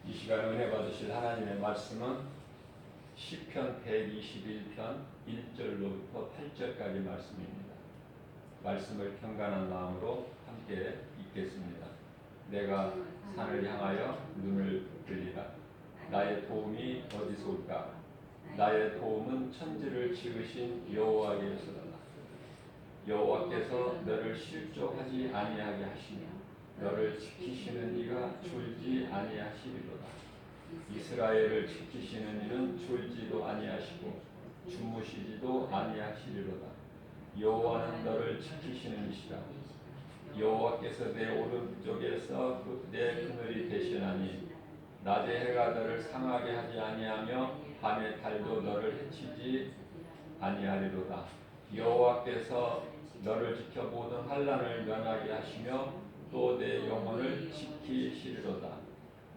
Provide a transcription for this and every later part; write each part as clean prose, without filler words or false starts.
이 시간 은혜 받으실 하나님의 말씀은 시편 121편 1절로부터 8절까지 말씀입니다. 말씀을 평간한 마음으로 함께 읽겠습니다. 내가 산을 향하여 눈을 들리라. 나의 도움이 어디서 올까? 나의 도움은 천지를 지으신 여호와께서로다. 여호와께서 너를 실족하지 아니하게 하시며 너를 지키시는 이가 졸지 아니하시리로다. 이스라엘을 지키시는 이는 졸지도 아니하시고 주무시지도 아니하시리로다. 여호와는 너를 지키시는 이시라. 여호와께서 내 오른쪽에서 내 그늘이 되시나니 낮에 해가 너를 상하게 하지 아니하며 밤에 달도 너를 해치지 아니하리로다. 여호와께서 너를 지켜 모든 환난을 면하게 하시며 또 내 영혼을 지키시리로다.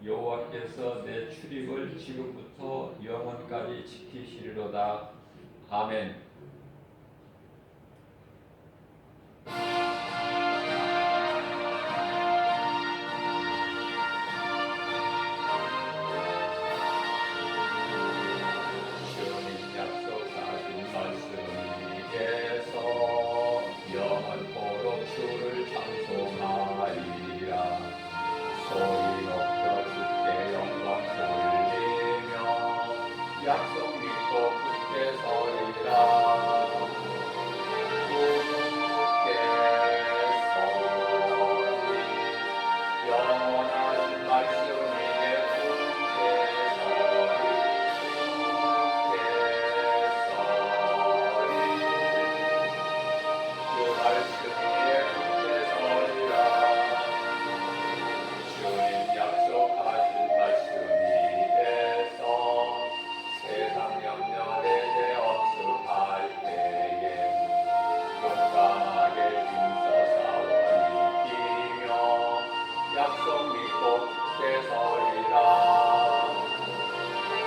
여호와께서 내 출입을 지금부터 영원까지 지키시리로다. 아멘. 주님 약속하신 말씀이께서 영원토록 주를 찬송하리라. 소리 높여 주께 영광 돌리며 약속 믿고 굳게 서리라. 굳게 서리 영원하신 말씀 위에 굳게 서리. 그 말씀 위에 굳게 서리라. 주님 약속하신 말씀이께서 세상 염려에 대 없음할 때에 용감하게 힘써 싸워 이기며 약속 믿고 굳게 서리라.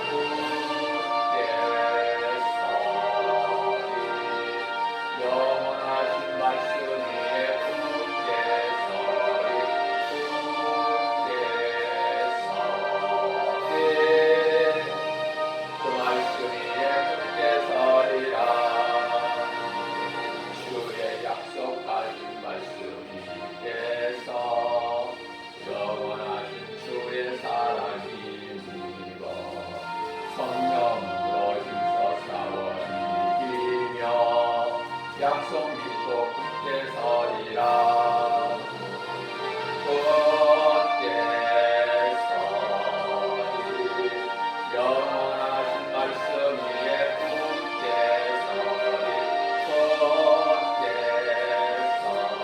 굳게 서리 영원하신 말씀 위에 굳게 서리. 그 말씀 위에 굳게 서리라. 주의 약속하신 말씀이께서 영원하신 주의 사랑이 이루어 성령으로 힘써 싸워 이기며 약속 믿고 굳게 서리라. 굳게 서리 영원하신 말씀 위에 굳게 서리. 굳게 서리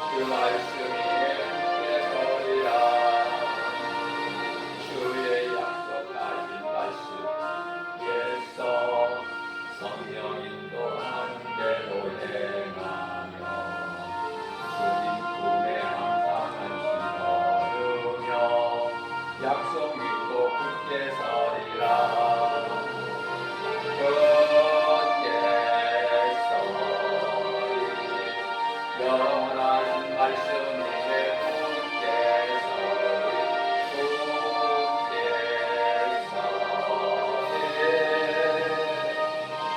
그 말씀 위에 굳게 서리라. 주의 약속하신 말씀께서 성령 인도하는 대로 행하며 주님 품에 항상 안식거르며 약속 믿고 굳게 서리라. 굳게 서리 영원하신 말씀 위에 굳게 서리. 굳게 서리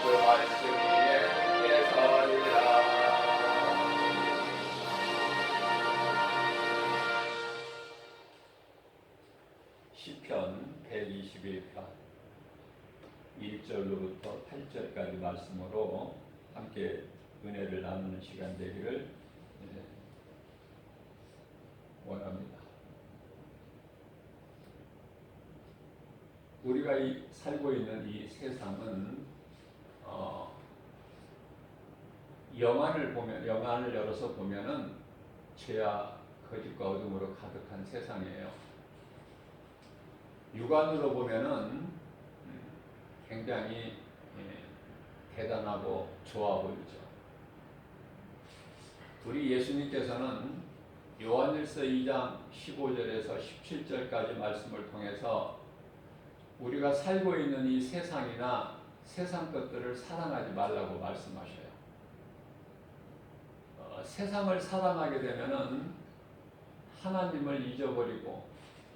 그 말씀 위에 굳게 서리라. 시편 121편 1절로부터 8절까지 말씀으로 함께 은혜를 나누는 시간 되기를 원합니다. 우리가 살고 있는 이 세상은 영안을 열어서 보면은 죄와 거짓과 어둠으로 가득한 세상이에요. 육안으로 보면은 굉장히 대단하고 좋아 보이죠. 우리 예수님께서는 요한일서 2장 15절에서 17절까지 말씀을 통해서 우리가 살고 있는 이 세상이나 세상 것들을 사랑하지 말라고 말씀하셔요. 세상을 사랑하게 되면은 하나님을 잊어버리고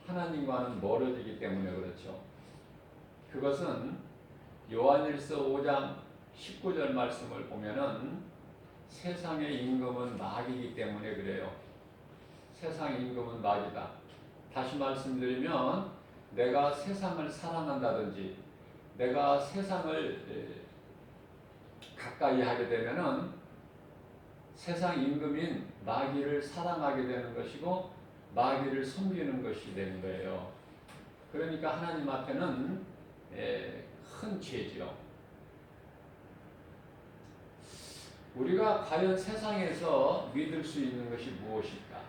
하나님과는 멀어지기 때문에 그렇죠. 그것은 요한일서 5장 19절 말씀을 보면은 세상의 임금은 마귀이기 때문에 그래요. 세상의 임금은 마귀다. 다시 말씀드리면 내가 세상을 사랑한다든지 내가 세상을 가까이 하게 되면은 세상 임금인 마귀를 사랑하게 되는 것이고 마귀를 섬기는 것이 되는 거예요. 그러니까 하나님 앞에는 큰 죄지요. 우리가 과연 세상에서 믿을 수 있는 것이 무엇일까?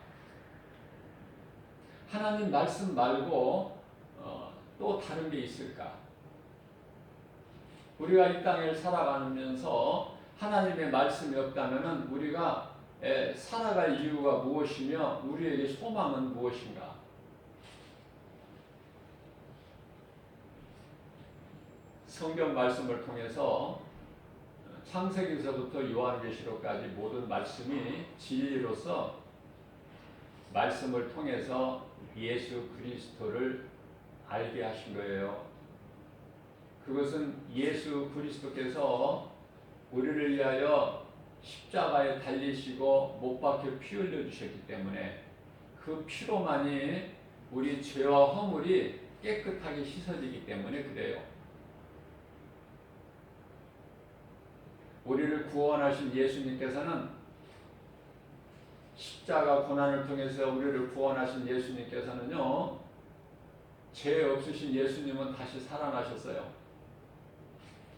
하나님 말씀 말고 또 다른 게 있을까? 우리가 이 땅을 살아가면서 하나님의 말씀이 없다면 우리가 살아갈 이유가 무엇이며 우리에게 소망은 무엇인가? 성경 말씀을 통해서 창세기서부터 요한계시록까지 모든 말씀이 진리로서 말씀을 통해서 예수 그리스도를 알게 하신 거예요. 그것은 예수 그리스도께서 우리를 위하여 십자가에 달리시고 못 박혀 피 흘려 주셨기 때문에 그 피로만이 우리 죄와 허물이 깨끗하게 씻어지기 때문에 그래요. 우리를 구원하신 예수님께서는 십자가 고난을 통해서 우리를 구원하신 예수님께서는요, 죄 없으신 예수님은 다시 살아나셨어요.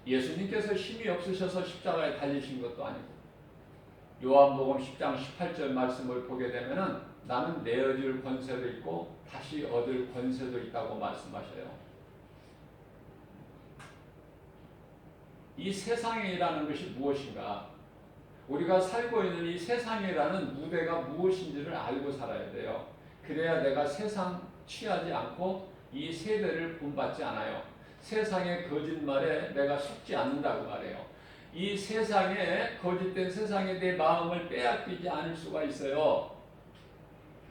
예수님께서 힘이 없으셔서 십자가에 달리신 것도 아니고, 요한복음 10장 18절 말씀을 보게 되면은 나는 내어줄 권세도 있고 다시 얻을 권세도 있다고 말씀하셔요. 이 세상이라는 것이 무엇인가? 우리가 살고 있는 이 세상이라는 무대가 무엇인지를 알고 살아야 돼요. 그래야 내가 세상 취하지 않고 이 세대를 본받지 않아요. 세상의 거짓말에 내가 속지 않는다고 말해요. 이 세상에 거짓된 세상에 내 마음을 빼앗기지 않을 수가 있어요.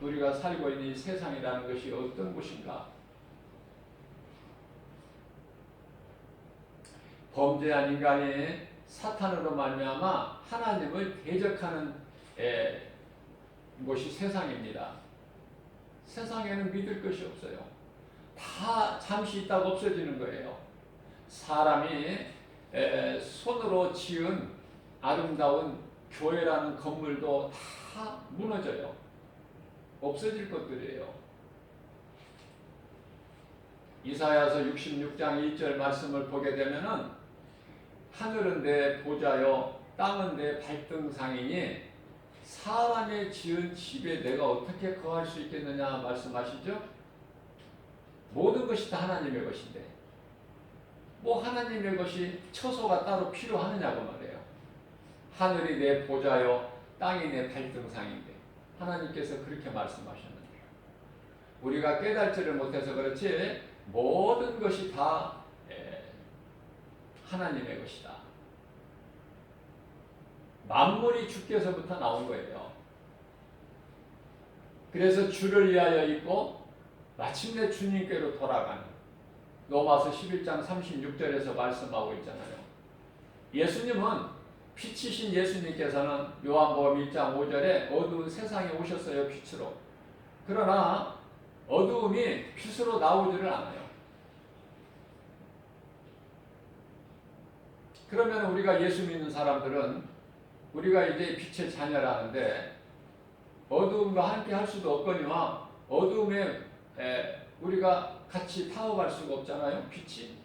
우리가 살고 있는 이 세상이라는 것이 어떤 곳인가? 범죄한 인간이 사탄으로 말미암아 하나님을 대적하는 곳이 세상입니다. 세상에는 믿을 것이 없어요. 다 잠시 있다가 없어지는 거예요. 사람이 손으로 지은 아름다운 교회라는 건물도 다 무너져요. 없어질 것들이에요. 이사야서 66장 1절 말씀을 보게 되면은 하늘은 내 보좌요 땅은 내 발등상이니 사람의 지은 집에 내가 어떻게 거할 수 있겠느냐 말씀하시죠? 모든 것이 다 하나님의 것인데 뭐 하나님의 것이 처소가 따로 필요하느냐고 말해요. 하늘이 내 보좌요 땅이 내 발등상인데 하나님께서 그렇게 말씀하셨는데 우리가 깨달지를 못해서 그렇지 모든 것이 다 하나님의 것이다. 만물이 주께서부터 나온 거예요. 그래서 주를 위하여 있고 마침내 주님께로 돌아가는 로마서 11장 36절에서 말씀하고 있잖아요. 예수님은 빛이신 예수님께서는 요한복음 1장 5절에 어두운 세상에 오셨어요. 빛으로. 그러나 어두움이 빛으로 나오지를 않아요. 그러면 우리가 예수 믿는 사람들은 우리가 이제 빛의 자녀라는데 어두움과 함께 할 수도 없거니와 어두움에 우리가 같이 타협할 수가 없잖아요. 빛이.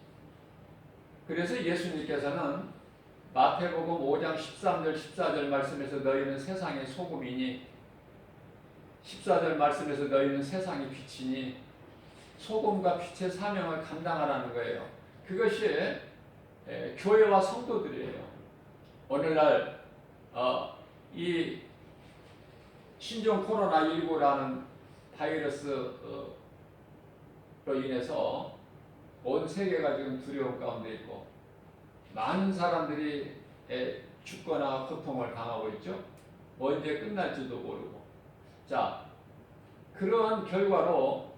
그래서 예수님께서는 마태복음 5장 13절 14절 말씀에서 너희는 세상의 소금이니 14절 말씀에서 너희는 세상의 빛이니 소금과 빛의 사명을 감당하라는 거예요. 그것이 교회와 성도들이에요. 오늘날 이 신종 코로나19라는 바이러스로 인해서 온 세계가 지금 두려움 가운데 있고 많은 사람들이 죽거나 고통을 당하고 있죠. 언제 끝날지도 모르고. 자, 그러한 결과로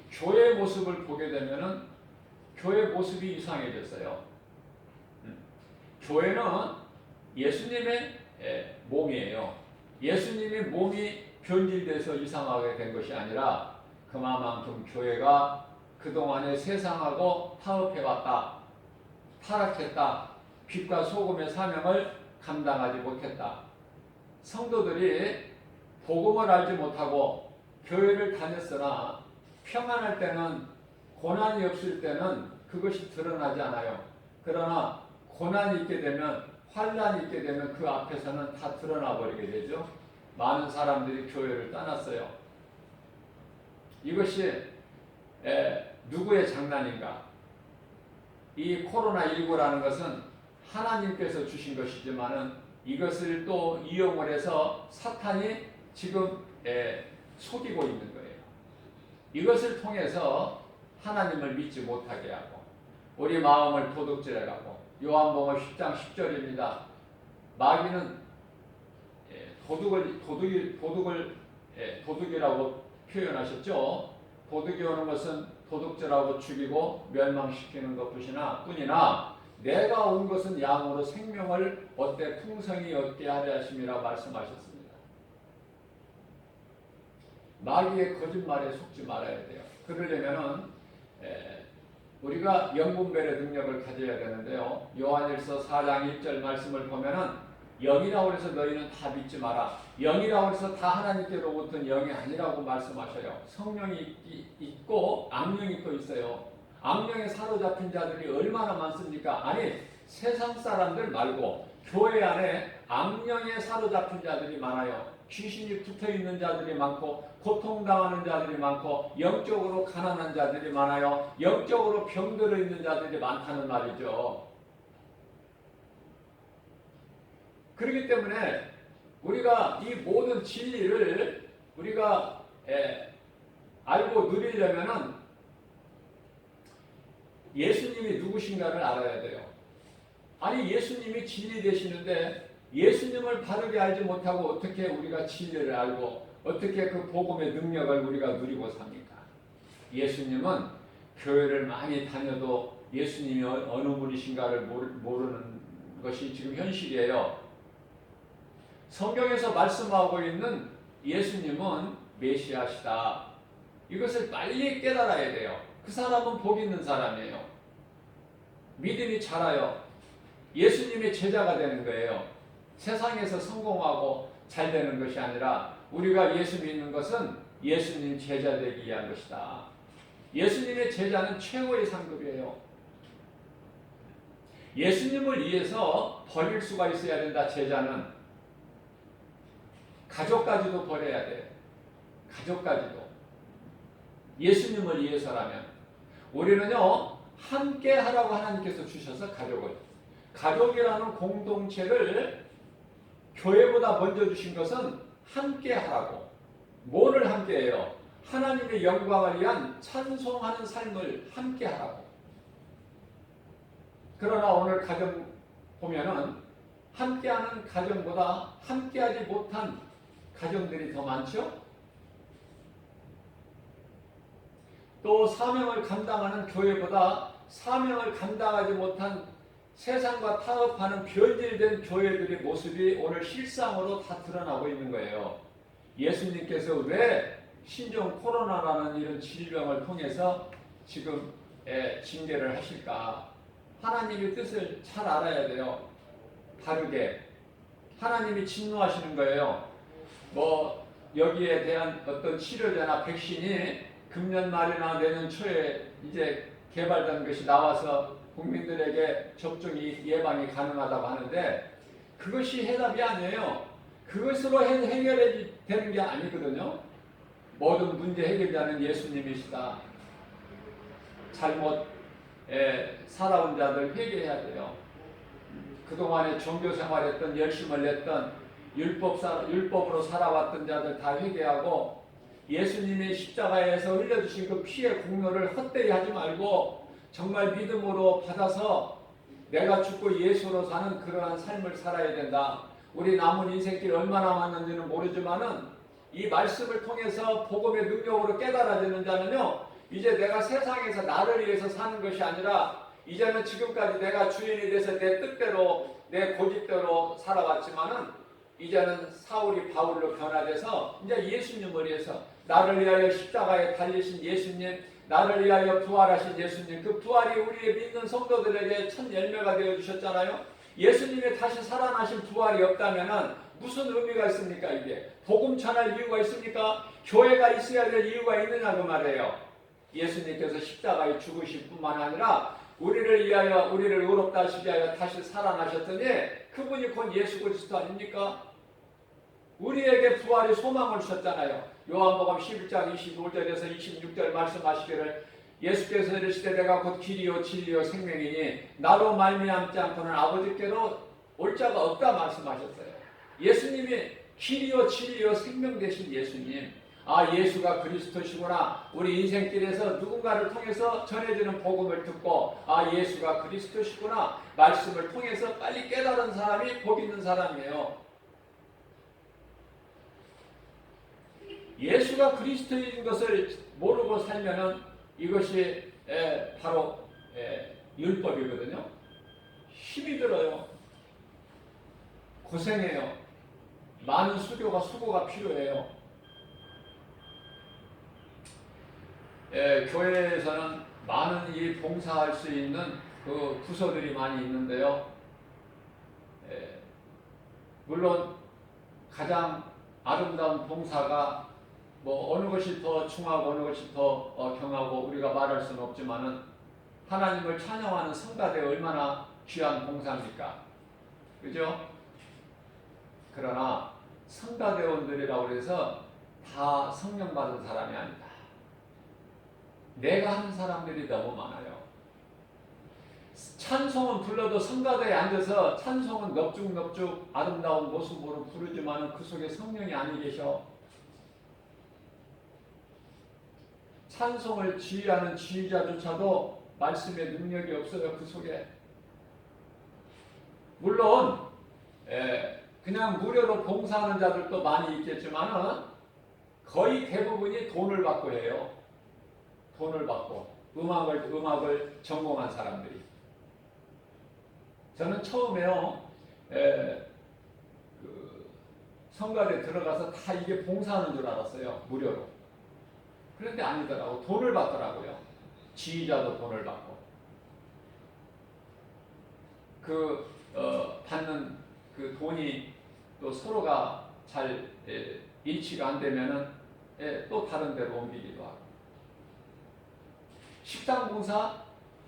교회 모습을 보게 되면은 교회 모습이 이상해졌어요. 교회는 예수님의 몸이에요. 예수님의 몸이 변질돼서 이상하게 된 것이 아니라 그만큼 교회가 그동안에 세상하고 타협해왔다. 타락했다. 빛과 소금의 사명을 감당하지 못했다. 성도들이 복음을 알지 못하고 교회를 다녔으나 평안할 때는, 고난이 없을 때는 그것이 드러나지 않아요. 그러나 고난이 있게 되면, 환난이 있게 되면 그 앞에서는 다 드러나 버리게 되죠. 많은 사람들이 교회를 떠났어요. 이것이 누구의 장난인가? 이 코로나19라는 것은 하나님께서 주신 것이지만은 이것을 또 이용을 해서 사탄이 지금 속이고 있는 거예요. 이것을 통해서 하나님을 믿지 못하게 하고 우리 마음을 도둑질해가고, 요한복음 10장 10절입니다. 마귀는 도둑이라고 표현하셨죠. 도둑이 오는 것은 도둑질하고 죽이고 멸망시키는 것뿐이나 내가 온 것은 양으로 생명을 얻되 풍성히 얻게 하려 하심이라 말씀하셨습니다. 마귀의 거짓말에 속지 말아야 돼요. 그러려면은 우리가 영분별의 능력을 가져야 되는데요. 요한일서 4장 1절 말씀을 보면은 영이라고 해서 너희는 다 믿지 마라. 영이라고 해서 다 하나님께로부터 영이 아니라고 말씀하셔요. 성령이 있고 악령이 또 있어요. 악령에 사로잡힌 자들이 얼마나 많습니까? 아니, 세상 사람들 말고 교회 안에 악령에 사로잡힌 자들이 많아요. 귀신이 붙어있는 자들이 많고, 고통당하는 자들이 많고, 영적으로 가난한 자들이 많아요. 영적으로 병들어 있는 자들이 많다는 말이죠. 그렇기 때문에 우리가 이 모든 진리를 우리가 알고 누리려면은 예수님이 누구신가를 알아야 돼요. 아니, 예수님이 진리 되시는데 예수님을 바르게 알지 못하고 어떻게 우리가 진리를 알고 어떻게 그 복음의 능력을 우리가 누리고 삽니까? 예수님은 교회를 많이 다녀도 예수님이 어느 분이신가를 모르는 것이 지금 현실이에요. 성경에서 말씀하고 있는 예수님은 메시아시다. 이것을 빨리 깨달아야 돼요. 그 사람은 복 있는 사람이에요. 믿음이 자라요. 예수님의 제자가 되는 거예요. 세상에서 성공하고 잘 되는 것이 아니라 우리가 예수 믿는 것은 예수님 제자 되기 위한 것이다. 예수님의 제자는 최고의 상급이에요. 예수님을 위해서 버릴 수가 있어야 된다. 제자는 가족까지도 버려야 돼. 가족까지도. 예수님을 위해서라면. 우리는요, 함께 하라고 하나님께서 주셔서 가족이라는 공동체를 교회보다 먼저 주신 것은 함께 하라고. 뭐를 함께 해요? 하나님의 영광을 위한 찬송하는 삶을 함께 하라고. 그러나 오늘 가정 보면은 함께하는 가정보다 함께하지 못한 가정들이 더 많죠? 또 사명을 감당하는 교회보다 사명을 감당하지 못한 세상과 타협하는 변질된 교회들의 모습이 오늘 실상으로 다 드러나고 있는 거예요. 예수님께서 왜 신종 코로나라는 이런 질병을 통해서 지금 징계를 하실까? 하나님의 뜻을 잘 알아야 돼요. 바르게. 하나님이 진노하시는 거예요. 여기에 대한 어떤 치료제나 백신이 금년 말이나 내년 초에 이제 개발된 것이 나와서 국민들에게 접종이 예방이 가능하다고 하는데 그것이 해답이 아니에요. 그것으로 해결이 되는 게 아니거든요. 모든 문제 해결자는 예수님이시다. 잘못 살아온 자들 회개해야 돼요. 그동안에 종교 생활했던, 열심을 냈던, 율법으로 살아왔던 자들 다 회개하고 예수님의 십자가에서 흘려주신 그 피의 공로를 헛되이 하지 말고 정말 믿음으로 받아서 내가 죽고 예수로 사는 그러한 삶을 살아야 된다. 우리 남은 인생길 얼마나 많은지는 모르지만은 이 말씀을 통해서 복음의 능력으로 깨달아지는 자는요, 이제 내가 세상에서 나를 위해서 사는 것이 아니라 이제는 지금까지 내가 주인이 돼서 내 뜻대로 내 고집대로 살아왔지만은 이제는 사울이 바울로 변화돼서 이제 예수님을 위해서 나를 위하여 십자가에 달리신 예수님, 나를 위하여 부활하신 예수님, 그 부활이 우리의 믿는 성도들에게 첫 열매가 되어 주셨잖아요. 예수님의 다시 살아나신 부활이 없다면은 무슨 의미가 있습니까? 이게 복음 전할 이유가 있습니까? 교회가 있어야 될 이유가 있느냐 그 말이에요. 예수님께서 십자가에 죽으실 뿐만 아니라 우리를 위하여 우리를 의롭다 하시기 위하여 다시 살아나셨더니 그분이 곧 예수 그리스도 아닙니까? 우리에게 부활의 소망을 주셨잖아요. 요한복음 11장 25절에서 26절 말씀하시기를 예수께서 이르시되 내가 곧 길이요 진리요 생명이니 나로 말미암지 않고는 아버지께로 올 자가 없다 말씀하셨어요. 예수님이 길이요 진리요 생명 되신 예수님, 예수가 그리스도시구나. 우리 인생길에서 누군가를 통해서 전해지는 복음을 듣고 예수가 그리스도시구나 말씀을 통해서 빨리 깨달은 사람이 복 있는 사람이에요. 예수가 그리스도인 것을 모르고 살면은 이것이 바로 율법이거든요. 힘이 들어요. 고생해요. 많은 수고가 필요해요. 교회에서는 많은 일 봉사할 수 있는 그 부서들이 많이 있는데요. 물론 가장 아름다운 봉사가 뭐 어느 것이 더 중하고 어느 것이 더 경하고 우리가 말할 수는 없지만은 하나님을 찬양하는 성가대 얼마나 귀한 봉사입니까? 그죠? 그러나 성가대원들이라고 해서 다 성령 받은 사람이 아니다. 내가 하는 사람들이 너무 많아요. 찬송은 불러도 성가대에 앉아서 찬송은 넙죽넙죽 아름다운 모습으로 부르지만 그 속에 성령이 아니 계셔. 찬송을 지휘하는 지휘자조차도 말씀의 능력이 없어요. 그 속에. 물론 그냥 무료로 봉사하는 자들도 많이 있겠지만 거의 대부분이 돈을 받고 해요. 돈을 받고 음악을 전공한 사람들이. 저는 처음에요 그 성가대 들어가서 다 이게 봉사하는 줄 알았어요. 무료로. 그런데 아니더라고. 돈을 받더라고요. 지휘자도 돈을 받고. 받는 그 돈이 또 서로가 잘 일치가 안 되면은 또 다른 데로 옮기기도 하고. 식당 봉사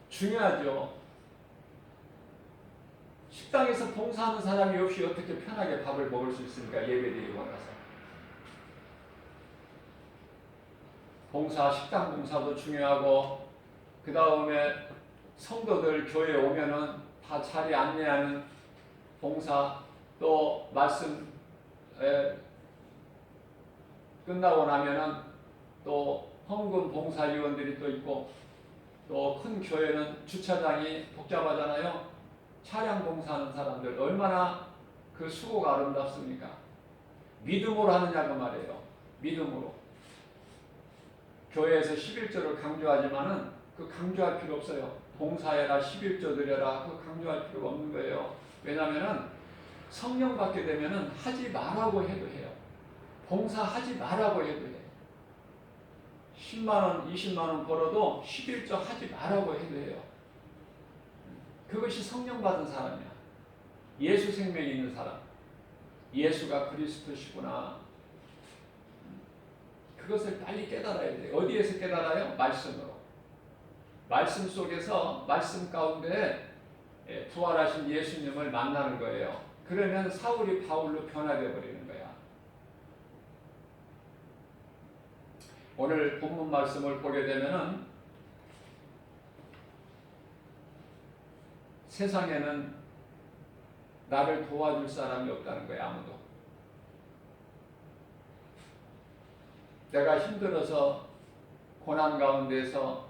중요하죠. 식당에서 봉사하는 사람이 없이 어떻게 편하게 밥을 먹을 수 있습니까? 예배드리고 나서. 식당 봉사도 중요하고, 그 다음에 성도들 교회에 오면은 다 자리 안내하는 봉사, 또 말씀 끝나고 나면은 또 헌금 봉사위원들이 또 있고, 또 큰 교회는 주차장이 복잡하잖아요. 차량 봉사하는 사람들 얼마나 그 수고가 아름답습니까? 믿음으로 하느냐고 말이에요. 믿음으로. 교회에서 11조를 강조하지만은 그 강조할 필요 없어요. 봉사해라, 11조 드려라, 그 강조할 필요가 없는 거예요. 왜냐하면은 성령 받게 되면은 하지 말라고 해도 해요. 봉사하지 말라고 해도 해요. 10만원, 20만원 벌어도 11조 하지 말라고 해도 해요. 그것이 성령 받은 사람이야. 예수 생명이 있는 사람. 예수가 그리스도시구나. 그것을 빨리 깨달아야 돼요. 어디에서 깨달아요? 말씀으로. 말씀 속에서, 말씀 가운데 부활하신 예수님을 만나는 거예요. 그러면 사울이 바울로 변화되어 버리는 거야. 오늘 본문 말씀을 보게 되면은 세상에는 나를 도와줄 사람이 없다는 거야. 아무도. 내가 힘들어서 고난 가운데서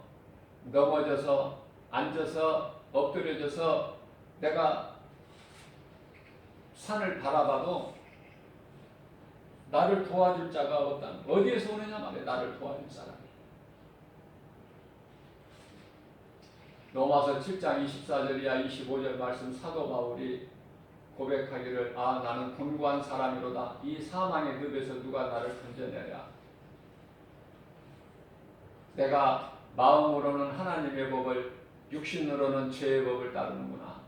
넘어져서 앉아서 엎드려져서 내가 산을 바라봐도 나를 도와줄 자가 없다. 어디에서 오느냐 말이야. 나를 도와줄 사람이. 로마서 7장 24절이야 25절 말씀 사도 바울이 고백하기를 나는 곤고한 사람이로다. 이 사망의 늪에서 누가 나를 건져내랴. 내가 마음으로는 하나님의 법을 육신으로는 죄의 법을 따르는구나.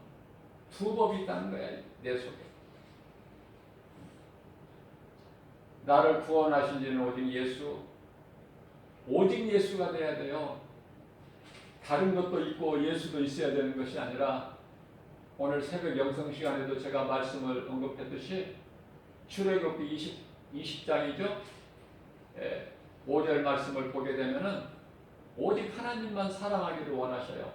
두 법이 있다는 거야. 내 속에. 나를 구원하신 지는 오직 예수. 오직 예수가 돼야 돼요. 다른 것도 있고 예수도 있어야 되는 것이 아니라 오늘 새벽 영성 시간에도 제가 말씀을 언급했듯이 출애굽기 20장이죠. 5절 말씀을 보게 되면은 오직 하나님만 사랑하기를 원하셔요.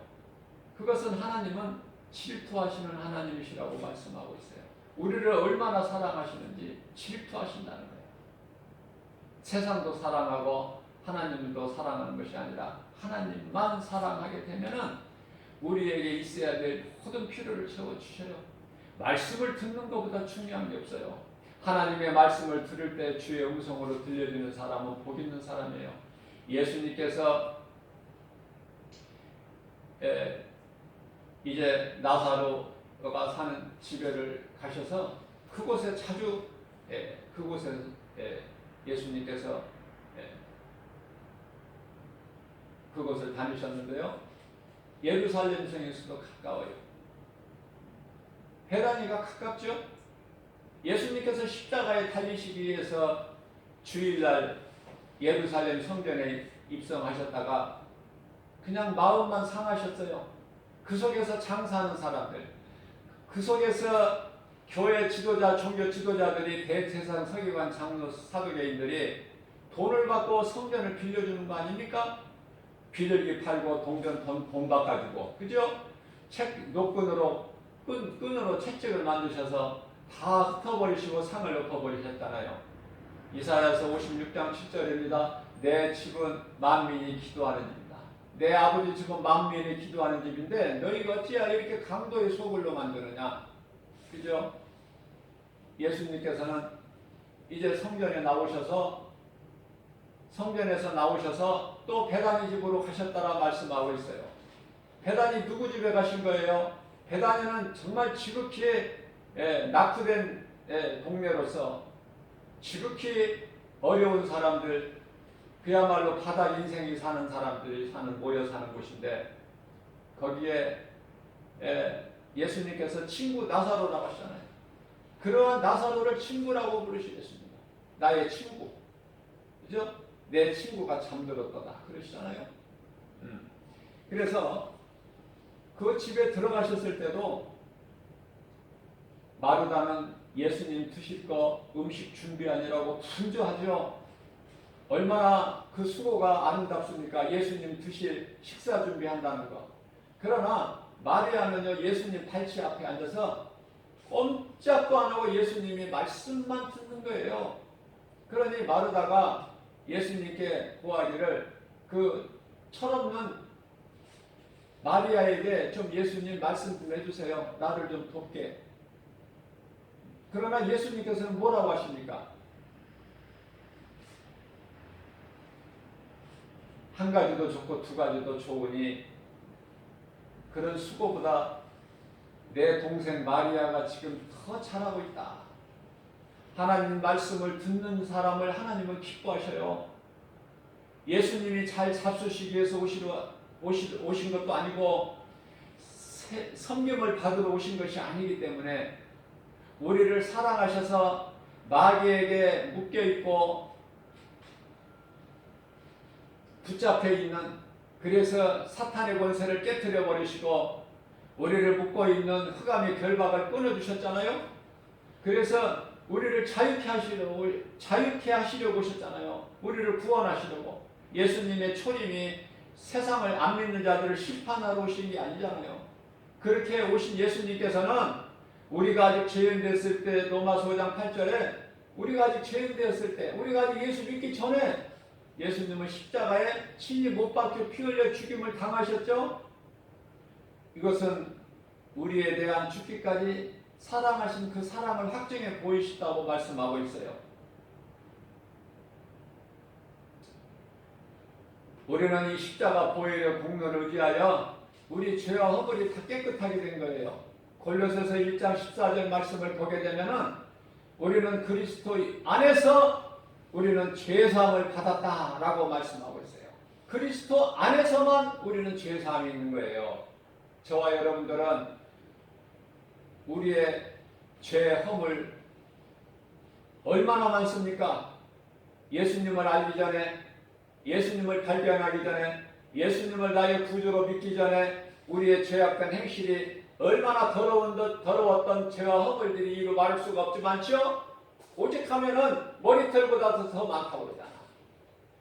그것은 하나님은 질투하시는 하나님이시라고 말씀하고 있어요. 우리를 얼마나 사랑하시는지 질투하신다는 거예요. 세상도 사랑하고 하나님도 사랑하는 것이 아니라 하나님만 사랑하게 되면은 우리에게 있어야 될 모든 필요를 채워주셔요. 말씀을 듣는 것보다 중요한 게 없어요. 하나님의 말씀을 들을 때 주의 음성으로 들려주는 사람은 복 있는 사람이에요. 예수님께서 이제 나사로가 사는 집에를 가셔서 그곳에 자주 그곳에 예수님께서 그곳을 다니셨는데요. 예루살렘 성에서도 가까워요. 베다니가 가깝죠. 예수님께서 십자가에 달리시기 위해서 주일날 예루살렘 성전에 입성하셨다가 그냥 마음만 상하셨어요. 그 속에서 장사하는 사람들, 그 속에서 교회 지도자, 종교 지도자들이 대제사장, 서기관, 장로, 사도계인들이 돈을 받고 성전을 빌려주는 거 아닙니까? 비둘기 팔고 동전 돈 바꿔주고, 그죠? 책 노끈으로 끈으로 채찍을 만드셔서 다 흩어버리시고 상을 엎어버리셨잖아요. 이사야서 56장 7절입니다. 내 집은 만민이 기도하는 집이다. 내 아버지 집은 만민이 기도하는 집인데 너희가 어찌하여 이렇게 강도의 소굴로 만드느냐. 그죠? 예수님께서는 이제 성전에서 나오셔서 또 베다니 집으로 가셨다라 말씀하고 있어요. 베다니 누구 집에 가신 거예요? 베다니는 정말 지극히 낙후된 동네로서 지극히 어려운 사람들, 그야말로 바닥 인생이 사는 사람들이 모여 사는 곳인데 거기에 예수님께서 친구 나사로라고 하시잖아요. 그러한 나사로를 친구라고 부르시겠습니다. 나의 친구. 그죠? 내 친구가 잠들었다. 그러시잖아요. 그래서 그 집에 들어가셨을 때도 마르다는 예수님 드실 거 음식 준비하느라고 분주하죠. 얼마나 그 수고가 아름답습니까? 예수님 드실 식사 준비한다는 거. 그러나 마리아는요, 예수님 발치 앞에 앉아서 꼼짝도 안 하고 예수님이 말씀만 듣는 거예요. 그러니 마르다가 예수님께 구하기를 그 철없는 마리아에게 좀 예수님 말씀 좀 해주세요. 나를 좀 돕게. 그러나 예수님께서는 뭐라고 하십니까? 한 가지도 좋고 두 가지도 좋으니 그런 수고보다 내 동생 마리아가 지금 더 잘하고 있다. 하나님 말씀을 듣는 사람을 하나님은 기뻐하셔요. 예수님이 잘 잡수시기 위해서 오신 것도 아니고 섬김을 받으러 오신 것이 아니기 때문에 우리를 사랑하셔서 마귀에게 묶여있고 붙잡혀 있는, 그래서 사탄의 권세를 깨뜨려 버리시고 우리를 묶고 있는 흑암의 결박을 끊어주셨잖아요. 그래서 우리를 자유케 하시려고 오셨잖아요. 우리를 구원하시려고. 예수님의 초림이 세상을 안 믿는 자들을 심판하러 오신 게 아니잖아요. 그렇게 오신 예수님께서는 우리가 아직 죄인 됐을 때, 로마서 5장 8절에 우리가 아직 죄인 되었을 때, 우리가 아직 예수 믿기 전에 예수님은 십자가에 친히 못 박혀 피 흘려 죽임을 당하셨죠. 이것은 우리에 대한 죽기까지 사랑하신 그 사랑을 확증해 보이시다고 말씀하고 있어요. 우리는 이 십자가 보혈의 공로를 의지하여 우리 죄와 허물이 다 깨끗하게 된 거예요. 골로새서 1장 14절 말씀을 보게 되면은 우리는 그리스도 안에서 우리는 죄사함을 받았다라고 말씀하고 있어요. 그리스도 안에서만 우리는 죄사함이 있는 거예요. 저와 여러분들은 우리의 죄 허물 얼마나 많습니까? 예수님을 알기 전에, 예수님을 발견하기 전에, 예수님을 나의 구주로 믿기 전에 우리의 죄악된 행실이 얼마나 더러웠던 죄와 허물들이 이루 말할 수가 없지만요, 오직 하면은 머리털보다 더 많다고 그러잖아.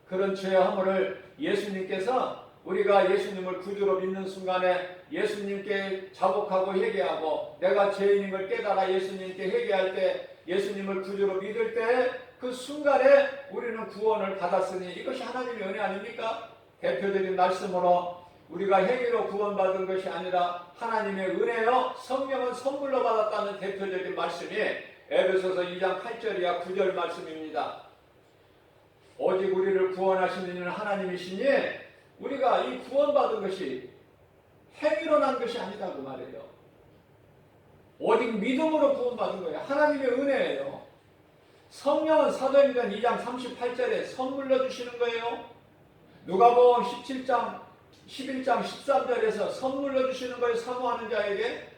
그런 죄와 허물을 예수님께서 우리가 예수님을 구주로 믿는 순간에 예수님께 자복하고 회개하고 내가 죄인인 걸 깨달아 예수님께 회개할 때, 예수님을 구주로 믿을 때 그 순간에 우리는 구원을 받았으니 이것이 하나님의 은혜 아닙니까? 대표적인 말씀으로 우리가 행위로 구원받은 것이 아니라 하나님의 은혜요, 성령은 선물로 받았다는 대표적인 말씀이 에베소서 2장 8절이야 9절 말씀입니다. 오직 우리를 구원하시는 이는 하나님이시니 우리가 이 구원받은 것이 행위로 난 것이 아니다고 말해요. 오직 믿음으로 구원받은 거예요. 하나님의 은혜예요. 성령은 사도행전 2장 38절에 선물로 주시는 거예요. 누가복음 11장 13절에서 선물로 주시는 거예요. 사모하는 자에게.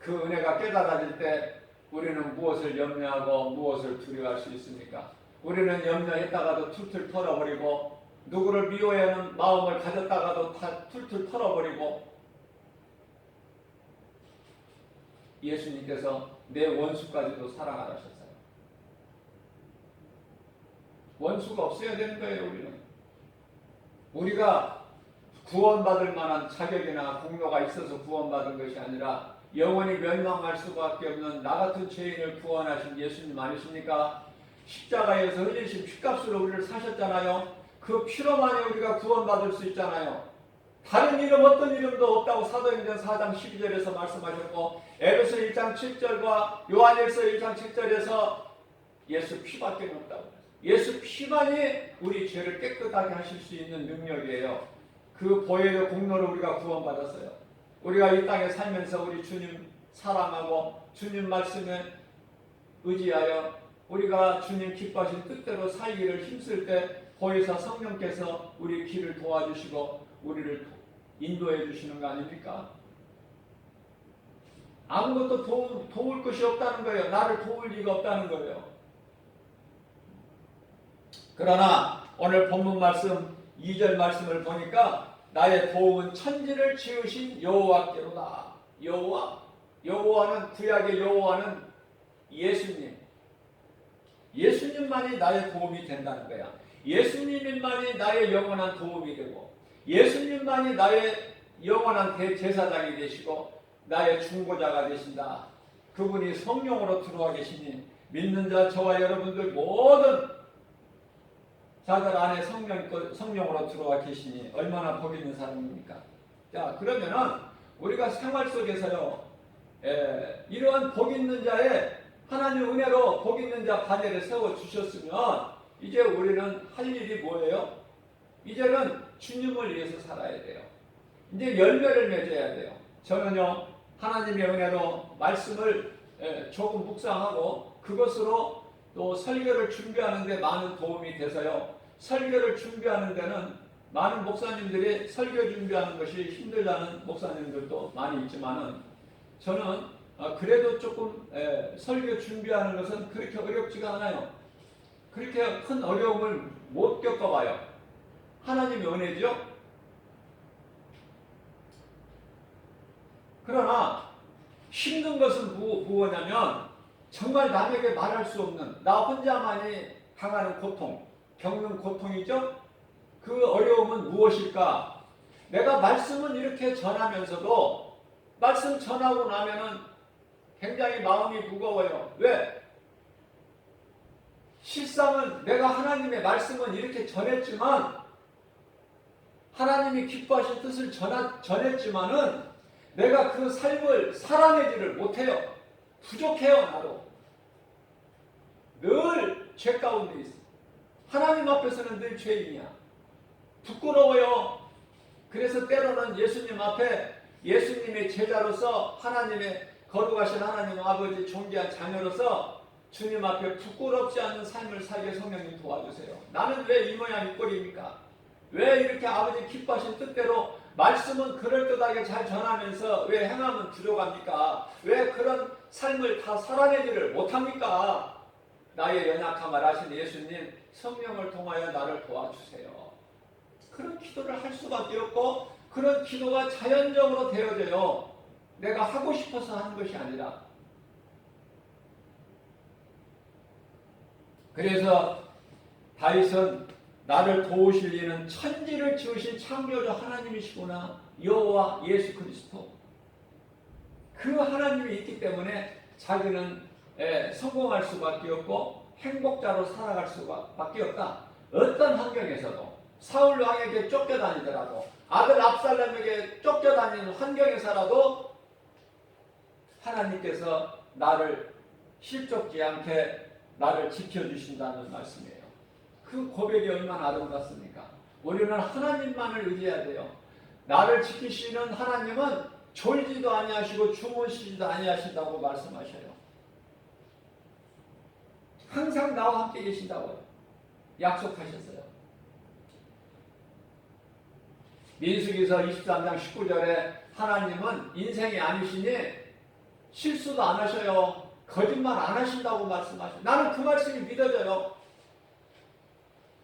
그 은혜가 깨달아질 때 우리는 무엇을 염려하고 무엇을 두려워할 수 있습니까? 우리는 염려했다가도 툴툴 털어버리고, 누구를 미워하는 마음을 가졌다가도 다 툴툴 털어버리고, 예수님께서 내 원수까지도 사랑하셨어요. 원수가 없어야 되는 거예요. 우리가 구원받을 만한 자격이나 공로가 있어서 구원받은 것이 아니라 영원히 멸망할 수밖에 없는 나 같은 죄인을 구원하신 예수님 아니십니까? 십자가에서 흘리신 피값으로 우리를 사셨잖아요. 그 피로만이 우리가 구원받을 수 있잖아요. 다른 이름 어떤 이름도 없다고 사도행전 4장 12절에서 말씀하셨고, 에베소 1장 7절과 요한일서 1장 7절에서 예수 피밖에 없다고. 예수 피만이 우리 죄를 깨끗하게 하실 수 있는 능력이에요. 그 보혈의 공로로 우리가 구원받았어요. 우리가 이 땅에 살면서 우리 주님 사랑하고 주님 말씀에 의지하여 우리가 주님 기뻐하신 뜻대로 살기를 힘쓸 때 보혜사 성령께서 우리 길을 도와주시고 우리를 인도해 주시는 거 아닙니까? 아무것도 도울 것이 없다는 거예요. 나를 도울 리가 없다는 거예요. 그러나 오늘 본문 말씀 2절 말씀을 보니까 나의 도움은 천지를 지으신 여호와께로다. 여호와는 구약의 여호와는 예수님만이 나의 도움이 된다는 거야. 예수님만이 나의 영원한 도움이 되고, 예수님만이 나의 영원한 대제사장이 되시고 나의 중보자가 되신다. 그분이 성령으로 들어와 계시니 믿는 자 저와 여러분들 모든 자들 안에 성령으로 들어와 계시니 얼마나 복 있는 사람입니까? 자, 그러면은 우리가 생활 속에서요, 이러한 복 있는 자의 하나님 은혜로 복 있는 자 반열에 세워 주셨으면 이제 우리는 할 일이 뭐예요? 이제는 주님을 위해서 살아야 돼요. 이제 열매를 맺어야 돼요. 저는요, 하나님의 은혜로 말씀을 조금 묵상하고 그것으로 또 설교를 준비하는 데 많은 도움이 돼서요, 설교를 준비하는 데는 많은 목사님들이 설교 준비하는 것이 힘들다는 목사님들도 많이 있지만은, 저는 그래도 조금 설교 준비하는 것은 그렇게 어렵지가 않아요. 그렇게 큰 어려움을 못 겪어봐요. 하나님의 은혜죠. 그러나 힘든 것은 무엇냐면 정말 남에게 말할 수 없는 나 혼자만이 당하는 고통, 겪는 고통이죠. 그 어려움은 무엇일까? 내가 말씀은 이렇게 전하면서도 말씀 전하고 나면은 굉장히 마음이 무거워요. 왜? 실상은 내가 하나님의 말씀은 이렇게 전했지만, 하나님이 기뻐하신 뜻을 전했지만은 내가 그 삶을 살아내지를 못해요. 부족해요. 나도 늘 죄 가운데 있어. 하나님 앞에서는 늘 죄인이야. 부끄러워요. 그래서 때로는 예수님 앞에 예수님의 제자로서 하나님의 거룩하신 하나님 아버지 존귀한 자녀로서 주님 앞에 부끄럽지 않은 삶을 살게 성령님 도와주세요. 나는 왜 이 모양 이 꼴입니까? 왜 이렇게 아버지 기뻐하신 뜻대로 말씀은 그럴듯하게 잘 전하면서 왜 행함은 부족합니까? 왜 그런 삶을 다 살아내지를 못합니까? 나의 연약함을 아신 예수님, 성령을 통하여 나를 도와주세요. 그런 기도를 할 수밖에 없고 그런 기도가 자연적으로 되어져요. 내가 하고 싶어서 하는 것이 아니라. 그래서 다윗은 나를 도우실 이는 천지를 지으신 창조주 하나님이시구나. 여호와 예수 그리스도. 그 하나님이 있기 때문에 자기는 성공할 수밖에 없고 행복자로 살아갈 수밖에 없다. 어떤 환경에서도 사울 왕에게 쫓겨다니더라도 아들 압살롬에게 쫓겨다니는 환경에서라도 하나님께서 나를 실족지 않게 나를 지켜주신다는 말씀이에요. 그 고백이 얼마나 아름답습니까? 우리는 하나님만을 의지해야 돼요. 나를 지키시는 하나님은 졸지도 아니하시고 주무시지도 아니하신다고 말씀하셔요. 항상 나와 함께 계신다고 약속하셨어요. 민수기서 23장 19절에 하나님은 인생이 아니시니 실수도 안 하셔요. 거짓말 안 하신다고 말씀하셔요. 나는 그 말씀이 믿어져요.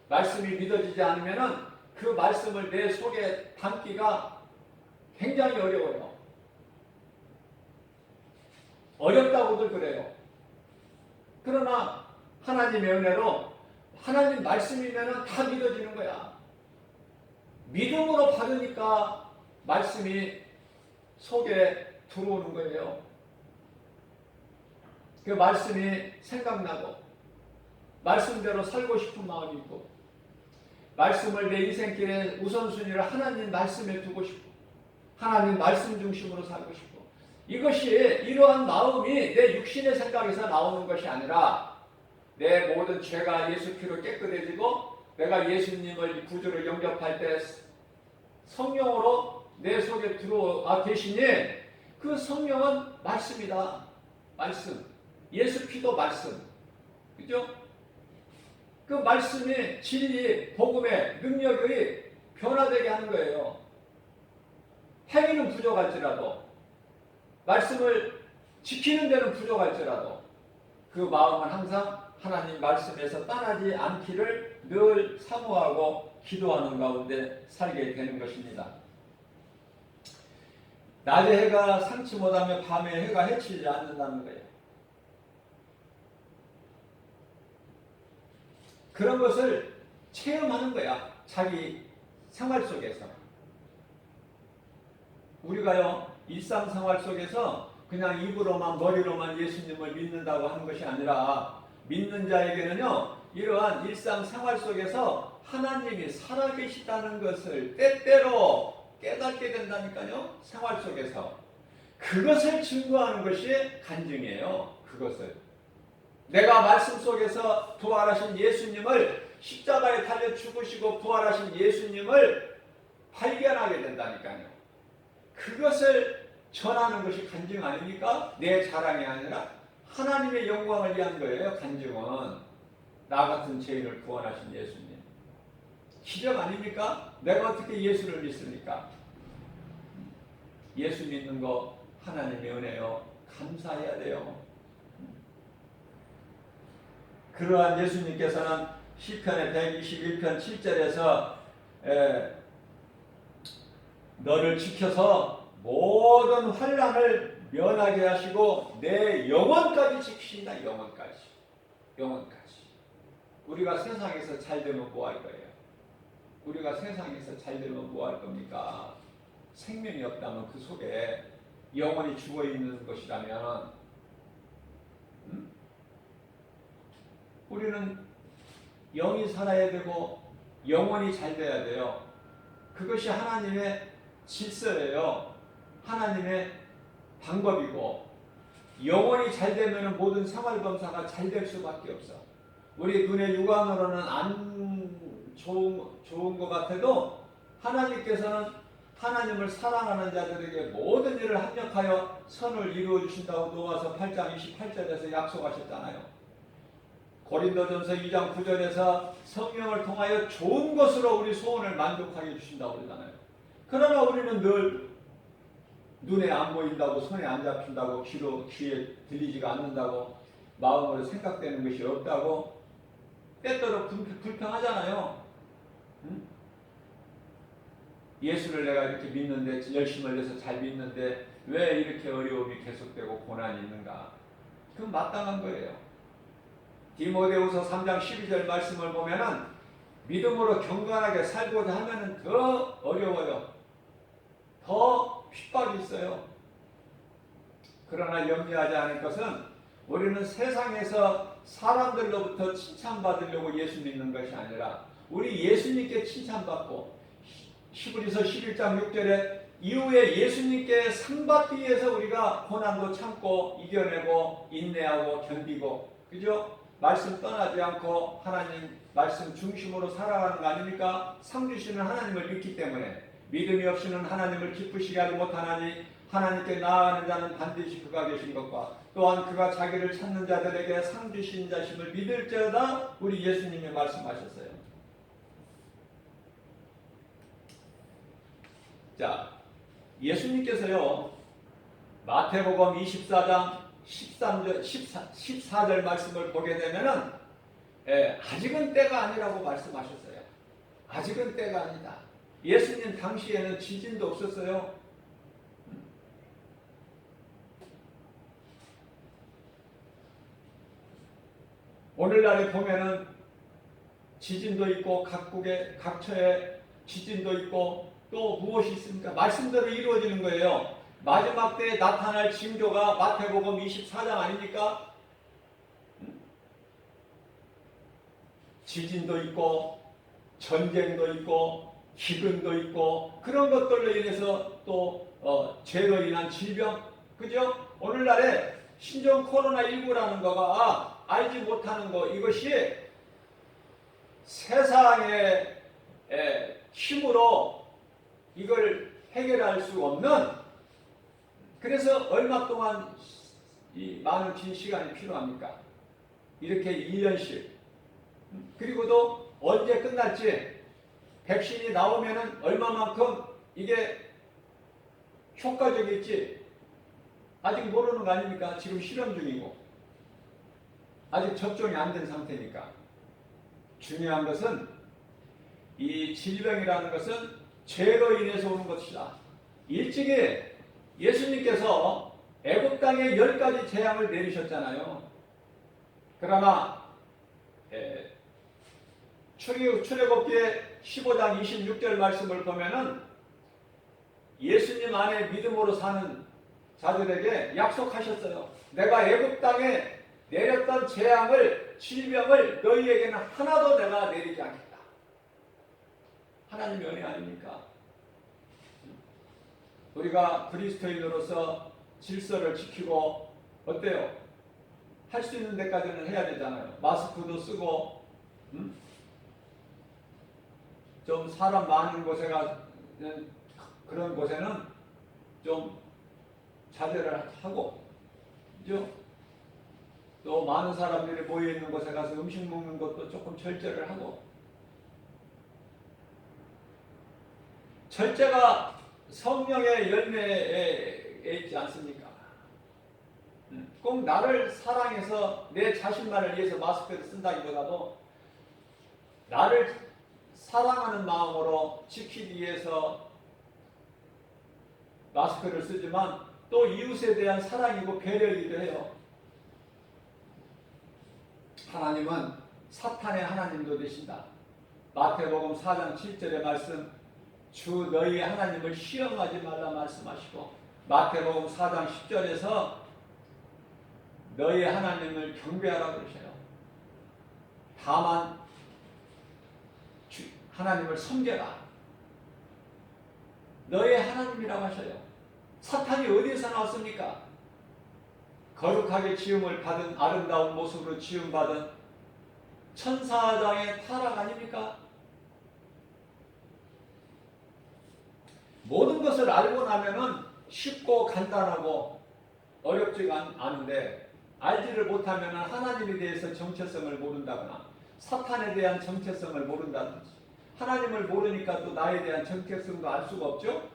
말씀이 믿어지지 않으면 그 말씀을 내 속에 담기가 굉장히 어려워요. 어렵다고들 그래요. 그러나 하나님의 은혜로 하나님 말씀이면 다 믿어지는 거야. 믿음으로 받으니까 말씀이 속에 들어오는 거예요. 그 말씀이 생각나고 말씀대로 살고 싶은 마음이 있고 말씀을 내 인생길에 우선순위를 하나님 말씀에 두고 싶고 하나님 말씀 중심으로 살고 싶고 이것이 이러한 마음이 내 육신의 생각에서 나오는 것이 아니라 내 모든 죄가 예수 피로 깨끗해지고 내가 예수님을 구주로 영접할 때 성령으로 내 속에 들어와 계시니 그 성령은 말씀이다. 말씀. 예수 피도 말씀. 그죠? 그 말씀이 진리, 복음의 능력이 변화되게 하는 거예요. 행위는 부족할지라도 말씀을 지키는 데는 부족할지라도 그 마음은 항상 하나님 말씀에서 떠나지 않기를 늘 사모하고 기도하는 가운데 살게 되는 것입니다. 낮에 해가 상치 못하며 밤에 해가 해치지 않는다는 거예요. 그런 것을 체험하는 거야. 자기 생활 속에서. 우리가요, 일상생활 속에서 그냥 입으로만 머리로만 예수님을 믿는다고 하는 것이 아니라 믿는 자에게는요, 이러한 일상생활 속에서 하나님이 살아계시다는 것을 때때로 깨닫게 된다니까요. 생활 속에서. 그것을 증거하는 것이 간증이에요. 그것을. 내가 말씀 속에서 부활하신 예수님을 십자가에 달려 죽으시고 부활하신 예수님을 발견하게 된다니까요. 그것을 전하는 것이 간증 아닙니까? 내 자랑이 아니라 하나님의 영광을 위한 거예요. 간증은 나 같은 죄인을 구원하신 예수님. 기적 아닙니까? 내가 어떻게 예수를 믿습니까? 예수 믿는 거 하나님의 은혜요. 감사해야 돼요. 그러한 예수님께서는 시편의 121편 7절에서 너를 지켜서 모든 환난을 면하게 하시고 내 영혼까지 지키신다. 영혼까지. 우리가 세상에서 잘 되면 뭐 할 거예요? 우리가 세상에서 잘 되면 뭐 할 겁니까? 생명이 없다면 그 속에 영혼이 죽어있는 것이라면 우리는 영이 살아야 되고 영혼이 잘 돼야 돼요. 그것이 하나님의 질서예요. 하나님의 방법이고 영혼이 잘 되면 모든 생활 검사가 잘 될 수밖에 없어. 우리 눈의 육안으로는 안 좋은 것 같아도 하나님께서는 하나님을 사랑하는 자들에게 모든 일을 합력하여 선을 이루어 주신다고 로마서 8장 28절에서 약속하셨잖아요. 고린도전서 2장 9절에서 성령을 통하여 좋은 것으로 우리 소원을 만족하게 해주신다고 그러잖아요. 그러나 우리는 늘 눈에 안 보인다고, 손에 안 잡힌다고, 귀에 들리지가 않는다고, 마음으로 생각되는 것이 없다고 때때로 불평하잖아요. 응? 예수를 내가 이렇게 믿는데, 열심을 내서 잘 믿는데 왜 이렇게 어려움이 계속되고 고난이 있는가? 그건 마땅한 거예요. 디모데후서 3장 12절 말씀을 보면은 믿음으로 경건하게 살고자 하면은 더 어려워요. 더 핍박이 있어요. 그러나 염려하지 않을 것은 우리는 세상에서 사람들로부터 칭찬받으려고 예수 믿는 것이 아니라 우리 예수님께 칭찬받고, 히브리서 11장 6절에 이후에 예수님께 상받기 위해서 우리가 고난도 참고 이겨내고 인내하고 견디고, 그죠? 말씀 떠나지 않고 하나님 말씀 중심으로 살아가는 거 아닙니까? 상 주시는 하나님을 믿기 때문에. 믿음이 없이는 하나님을 기쁘시게 하지 못하나니 하나님께 나아가는 자는 반드시 그가 계신 것과 또한 그가 자기를 찾는 자들에게 상 주신 자심을 믿을지어다. 우리 예수님이 말씀하셨어요. 자, 예수님께서요, 마태복음 24장 14절 말씀을 보게 되면은 아직은 때가 아니라고 말씀하셨어요. 아직은 때가 아니다. 예수님 당시에는 지진도 없었어요. 오늘날에 보면은 지진도 있고 각국의 각처에 지진도 있고 또 무엇이 있습니까? 말씀대로 이루어지는 거예요. 마지막 때에 나타날 징조가 마태복음 24장 아닙니까? 지진도 있고 전쟁도 있고 기근도 있고 그런 것들로 인해서 또 죄로 인한 질병, 그죠? 오늘날에 신종 코로나19라는 거가 알지 못하는 거, 이것이 세상의 힘으로 이걸 해결할 수 없는, 그래서 얼마 동안 이 많은 긴 시간이 필요합니까? 이렇게 1년씩. 그리고도 언제 끝날지, 백신이 나오면은 얼마만큼 이게 효과적일지 아직 모르는 거 아닙니까? 지금 실험 중이고 아직 접종이 안 된 상태니까. 중요한 것은 이 질병이라는 것은 죄로 인해서 오는 것이다. 일찍이 예수님께서 애굽 땅에 10가지 재앙을 내리셨잖아요. 그러나 출애굽기의 15장 26절 말씀을 보면은 예수님 안에 믿음으로 사는 자들에게 약속하셨어요. 내가 애굽 땅에 내렸던 재앙을, 질병을 너희에게는 하나도 내가 내리지 않겠다. 하나님의 은혜 아닙니까? 우리가 그리스도인으로서 질서를 지키고 어때요? 할 수 있는 데까지는 해야 되잖아요. 마스크도 쓰고, 좀 사람 많은 곳에 가는 그런 곳에는 좀 자제를 하고, 그죠? 또 많은 사람들이 모여 있는 곳에 가서 음식 먹는 것도 조금 절제를 하고. 절제가 성령의 열매에 있지 않습니까? 꼭 나를 사랑해서 내 자신만을 위해서 마스크를 쓴다기보다도 나를 사랑하는 마음으로 지키기 위해서 마스크를 쓰지만 또 이웃에 대한 사랑이고 배려이기도 해요. 하나님은 사탄의 하나님도 되신다. 마태복음 4장 7절의 말씀, 주 너희의 하나님을 시험하지 말라 말씀하시고, 마태복음 4장 10절에서 너희의 하나님을 경배하라 그러셔요. 다만 하나님을 섬겨라. 너희의 하나님이라고 하셔요. 사탄이 어디에서 나왔습니까? 거룩하게 지음을 받은, 아름다운 모습으로 지음받은 천사장의 타락 아닙니까? 모든 것을 알고 나면은 쉽고 간단하고 어렵지가 않은데 알지를 못하면은 하나님에 대해서 정체성을 모른다거나 사탄에 대한 정체성을 모른다든지 하나님을 모르니까 또 나에 대한 정체성도 알 수가 없죠?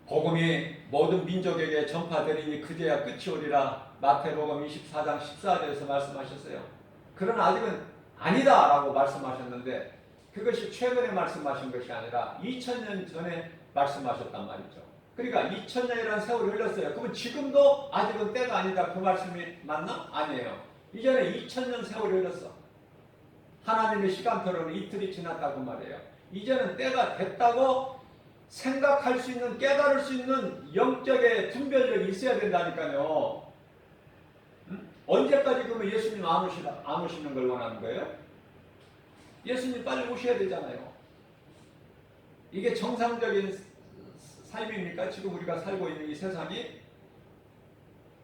복음이 모든 민족에게 전파되리니 그제야 끝이 오리라. 마태복음 24장 14절에서 말씀하셨어요. 그러나 아직은 아니다 라고 말씀하셨는데 그것이 최근에 말씀하신 것이 아니라 2000년 전에 말씀하셨단 말이죠. 그러니까 2000년이라는 세월이 흘렀어요. 그러면 지금도 아직은 때가 아니다 그 말씀이 맞나? 아니에요. 이전에 2000년 세월이 흘렀어. 하나님의 시간표로는 이틀이 지났다고 말이에요. 이제는 때가 됐다고 생각할 수 있는, 깨달을 수 있는 영적의 분별력이 있어야 된다니까요. 언제까지 그러면 예수님 안 오시는 걸 원하는 거예요? 예수님 빨리 오셔야 되잖아요. 이게 정상적인 삶입니까? 지금 우리가 살고 있는 이 세상이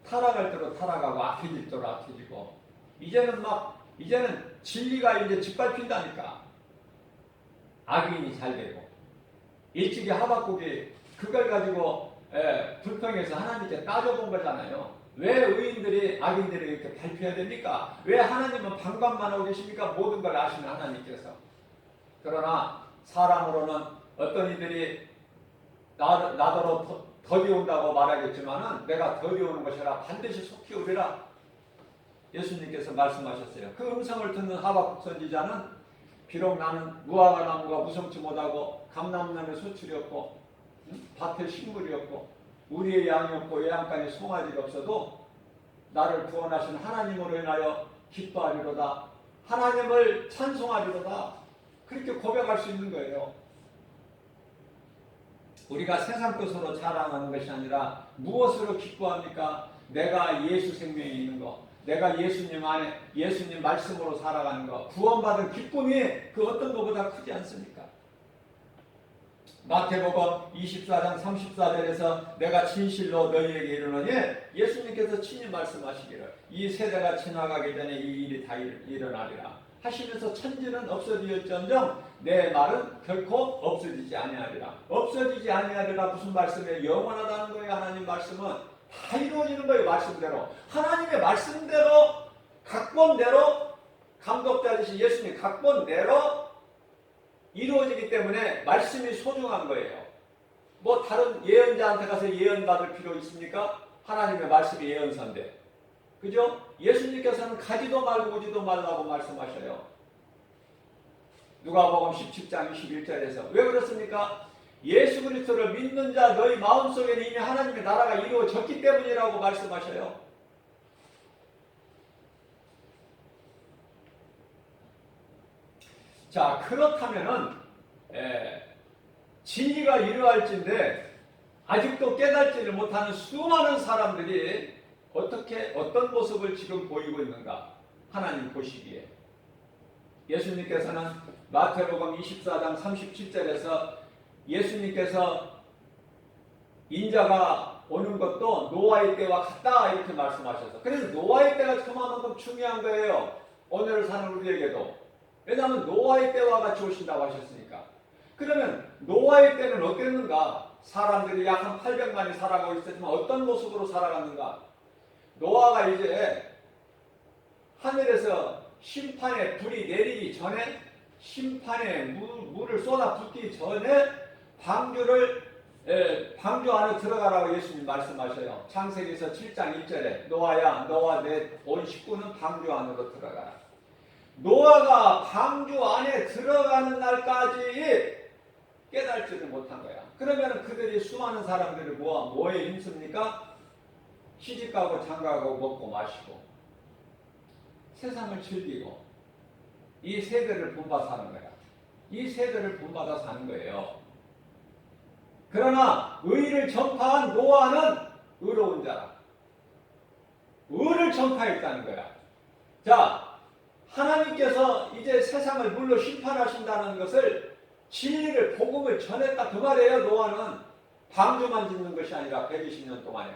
타락할 대로 타락하고 악해질 대로 악해지고 이제는 진리가 이제 짓밟힌다니까. 악인이 잘 되고 일찍이 하박국이 그걸 가지고 불평해서 하나님께 따져본 거잖아요. 왜 의인들이 악인들이 이렇게 발표해야 됩니까? 왜 하나님은 방관만 하고 계십니까? 모든 걸 아시는 하나님께서. 그러나 사람으로는 어떤 이들이 나더러 더디 온다고 말하겠지만은 내가 더디 오는 것이라 반드시 속히 오리라. 예수님께서 말씀하셨어요. 그 음성을 듣는 하박국 선지자는 비록 나는 무화과 나무가 무성치 못하고 감람나무에 소출이 없고 밭에 식물이 없고 우리의 양이 없고 외양간에 송아지가 없어도 나를 구원하신 하나님으로 인하여 기뻐하리로다. 하나님을 찬송하리로다. 그렇게 고백할 수 있는 거예요. 우리가 세상 것으로 자랑하는 것이 아니라 무엇으로 기뻐합니까? 내가 예수 생명이 있는 것, 내가 예수님 안에 예수님 말씀으로 살아가는 것, 구원받은 기쁨이 그 어떤 것보다 크지 않습니까? 마태복음 24장 34절에서 내가 진실로 너희에게 이르노니 예수님께서 친히 말씀하시기를 이 세대가 지나가기 전에 이 일이 다 일어나리라 하시면서 천지는 없어질지언정 내 말은 결코 없어지지 아니하리라. 없어지지 아니하리라 무슨 말씀이에요? 영원하다는 거예요. 하나님 말씀은 다 이루어지는 거예요. 말씀대로. 하나님의 말씀대로 각본대로 감독자듯이 예수님 각본대로 이루어지기 때문에 말씀이 소중한 거예요. 뭐 다른 예언자한테 가서 예언 받을 필요 있습니까? 하나님의 말씀이 예언서인데. 그죠? 예수님께서는 가지도 말고 오지도 말라고 말씀하셔요. 누가복음 17장 21절에서 왜 그렇습니까? 예수 그리스도를 믿는 자 너희 마음속에는 이미 하나님의 나라가 이루어졌기 때문이라고 말씀하셔요. 자, 그렇다면은 진리가 이루어질진데 아직도 깨닫지를 못하는 수많은 사람들이 어떤 모습을 지금 보이고 있는가? 하나님 보시기에 예수님께서는 마태복음 24장 37절에서 예수님께서 인자가 오는 것도 노아의 때와 같다 이렇게 말씀하셔서 그래서 노아의 때가 그만큼 중요한 거예요. 오늘을 사는 우리에게도. 왜냐하면 노아의 때와 같이 오신다고 하셨으니까. 그러면 노아의 때는 어땠는가? 사람들이 약 한 800만이 살아가고 있었지만 어떤 모습으로 살아갔는가? 노아가 이제 하늘에서 심판의 불이 내리기 전에 심판의 물을 쏟아붓기 전에 방주 안에 들어가라고 예수님 말씀하셔요. 창세기에서 7장 1절에 노아야 너와 내 온 식구는 방주 안으로 들어가라. 노아가 방주 안에 들어가는 날까지 깨달지를 못한 거야. 그러면 그들이 수많은 사람들이 뭐에 힘씁니까? 시집가고 장가가고 먹고 마시고 세상을 즐기고 이 세대를 본받아 사는 거야. 이 세대를 본받아 사는 거예요. 그러나 의를 전파한 노아는 의로운 자라. 의를 전파했다는 거야. 자, 하나님께서 이제 세상을 물로 심판하신다는 것을 진리를 복음을 전했다 그 말이에요. 노아는 방주만 짓는 것이 아니라 120년 동안에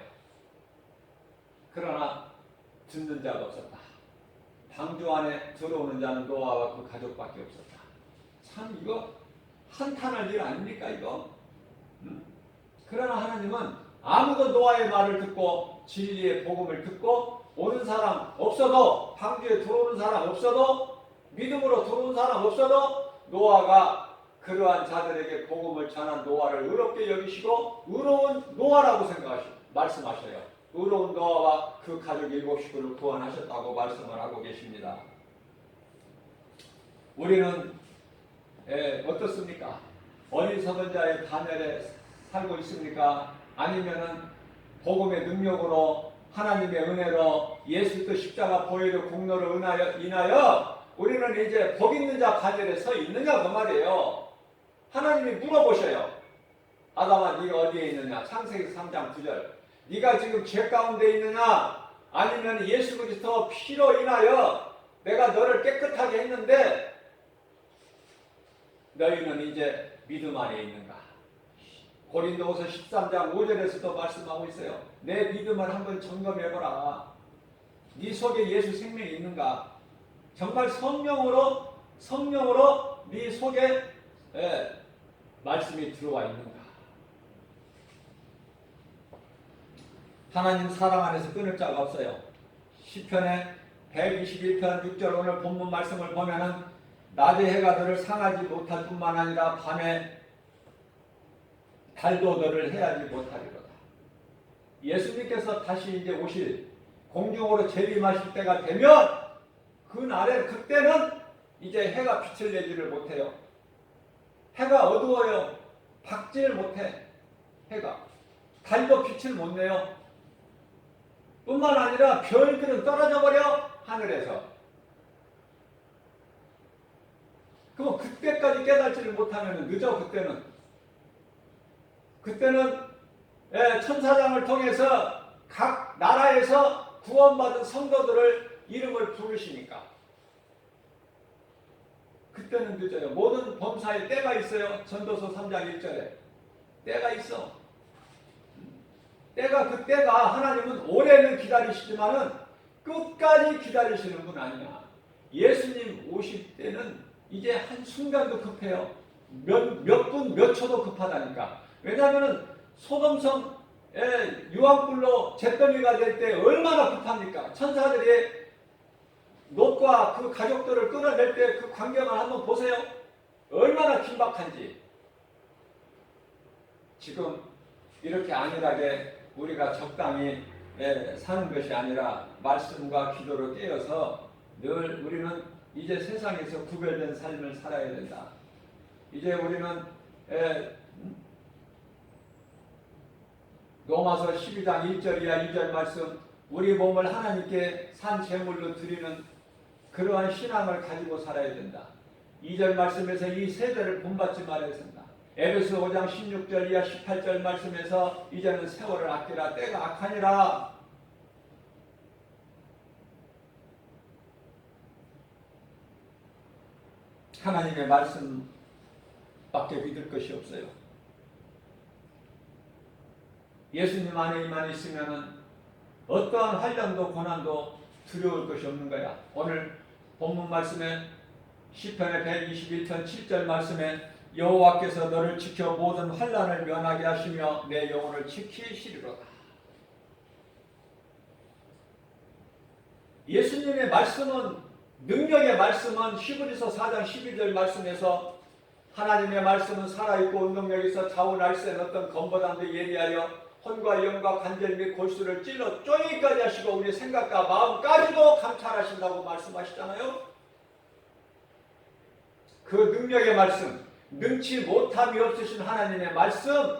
그러나 듣는 자가 없었다. 방주 안에 들어오는 자는 노아와 그 가족밖에 없었다. 참 이거 한탄할 일 아닙니까 이거? 그러나 하나님은 아무도 노아의 말을 듣고 진리의 복음을 듣고 오는 사람 없어도, 방주에 들어오는 사람 없어도, 믿음으로 들어온 사람 없어도 노아가 그러한 자들에게 복음을 전한 노아를 의롭게 여기시고 의로운 노아라고 말씀하셔요. 의로운 노아와 그 가족 7식구를 구원하셨다고 말씀을 하고 계십니다. 우리는 어떻습니까? 어리석은 자의 단열에 살고 있습니까? 아니면은 복음의 능력으로 하나님의 은혜로 예수 그리스도 십자가 보혈의 공로로 인하여 우리는 이제 복 있는 자 반열에 서 있느냐 그 말이에요. 하나님이 물어보셔요. 아담아 네가 어디에 있느냐? 창세기 3장 9절. 네가 지금 죄 가운데 있느냐? 아니면 예수 그리스도 피로 인하여 내가 너를 깨끗하게 했는데 너희는 이제 믿음 안에 있는가? 고린도후서 13장 5절에서도 말씀하고 있어요. 내 믿음을 한번 점검해보라. 네 속에 예수 생명이 있는가? 정말 성령으로 네 속에 말씀이 들어와 있는가? 하나님 사랑 안에서 끊을 자가 없어요. 시편의 121편 6절 오늘 본문 말씀을 보면은 낮에 해가 너를 상하지 못할 뿐만 아니라 밤에 달도 너를 해하지 못하리로다. 예수님께서 다시 이제 오실 공중으로 재림하실 때가 되면 그때는 이제 해가 빛을 내지를 못해요. 해가 어두워요. 밝지를 못해. 해가. 달도 빛을 못 내요. 뿐만 아니라 별들은 떨어져 버려 하늘에서. 그럼 그때까지 깨닫지를 못하면 늦어. 그때는 천사장을 통해서 각 나라에서 구원받은 성도들을 이름을 부르시니까 그때는 늦어요. 모든 범사에 때가 있어요. 전도서 3장 1절에 때가 있어. 그 때가 하나님은 오래는 기다리시지만은 끝까지 기다리시는 분 아니야. 예수님 오실 때는 이제 한순간도 급해요. 몇 분, 몇 초도 급하다니까. 왜냐하면 소돔성 유황불로 잿더미가 될 때 얼마나 급합니까? 천사들이 롯과 그 가족들을 끌어낼 때 그 광경을 한번 보세요. 얼마나 긴박한지. 지금 이렇게 안일하게 우리가 적당히 사는 것이 아니라 말씀과 기도로 깨어서 늘 우리는 이제 세상에서 구별된 삶을 살아야 된다. 이제 우리는 로마서 12장 1절 이하 2절 말씀, 우리 몸을 하나님께 산 제물로 드리는 그러한 신앙을 가지고 살아야 된다. 2절 말씀에서 이 세대를 본받지 말아야 된다. 에베소 5장 16절 이하 18절 말씀에서 이제는 세월을 아끼라, 때가 악하니라. 하나님의 말씀밖에 믿을 것이 없어요. 예수님 안에만 있으면 어떠한 환난도 고난도 두려울 것이 없는 거야. 오늘 본문 말씀에 시편의 121편 7절 말씀에 여호와께서 너를 지켜 모든 환난을 면하게 하시며 내 영혼을 지키시리로다. 예수님의 말씀은, 능력의 말씀은 히브리서 4장 12절 말씀에서 하나님의 말씀은 살아있고 운동력 있어 좌우날쌘 어떤 검보다도 예리하여 혼과 영과 관절 및 골수를 찔러 쪼이까지 하시고 우리 생각과 마음까지도 감찰하신다고 말씀하시잖아요. 그 능력의 말씀, 능치 못함이 없으신 하나님의 말씀,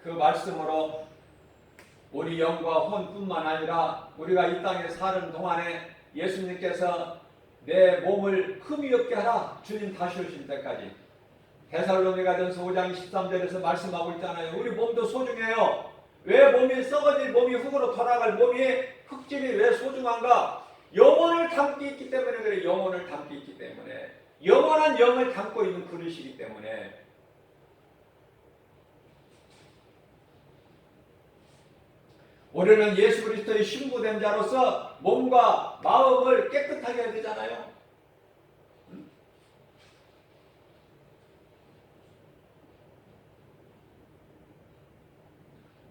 그 말씀으로 우리 영과 혼뿐만 아니라 우리가 이 땅에 사는 동안에 예수님께서 내 몸을 흠이 없게 하라, 주님 다시 오실 때까지. 데살로니가전서 5장 23절에서 말씀하고 있잖아요. 우리 몸도 소중해요. 왜 몸이 썩어질 몸이 흙으로 돌아갈 몸이 흙집이 왜 소중한가? 영혼을 담고 있기 때문에 그래. 영혼을 담고 있기 때문에. 영원한 영을 담고 있는 그릇이기 때문에. 우리는 예수 그리스도의 신부된 자로서 몸과 마음을 깨끗하게 해야 되잖아요.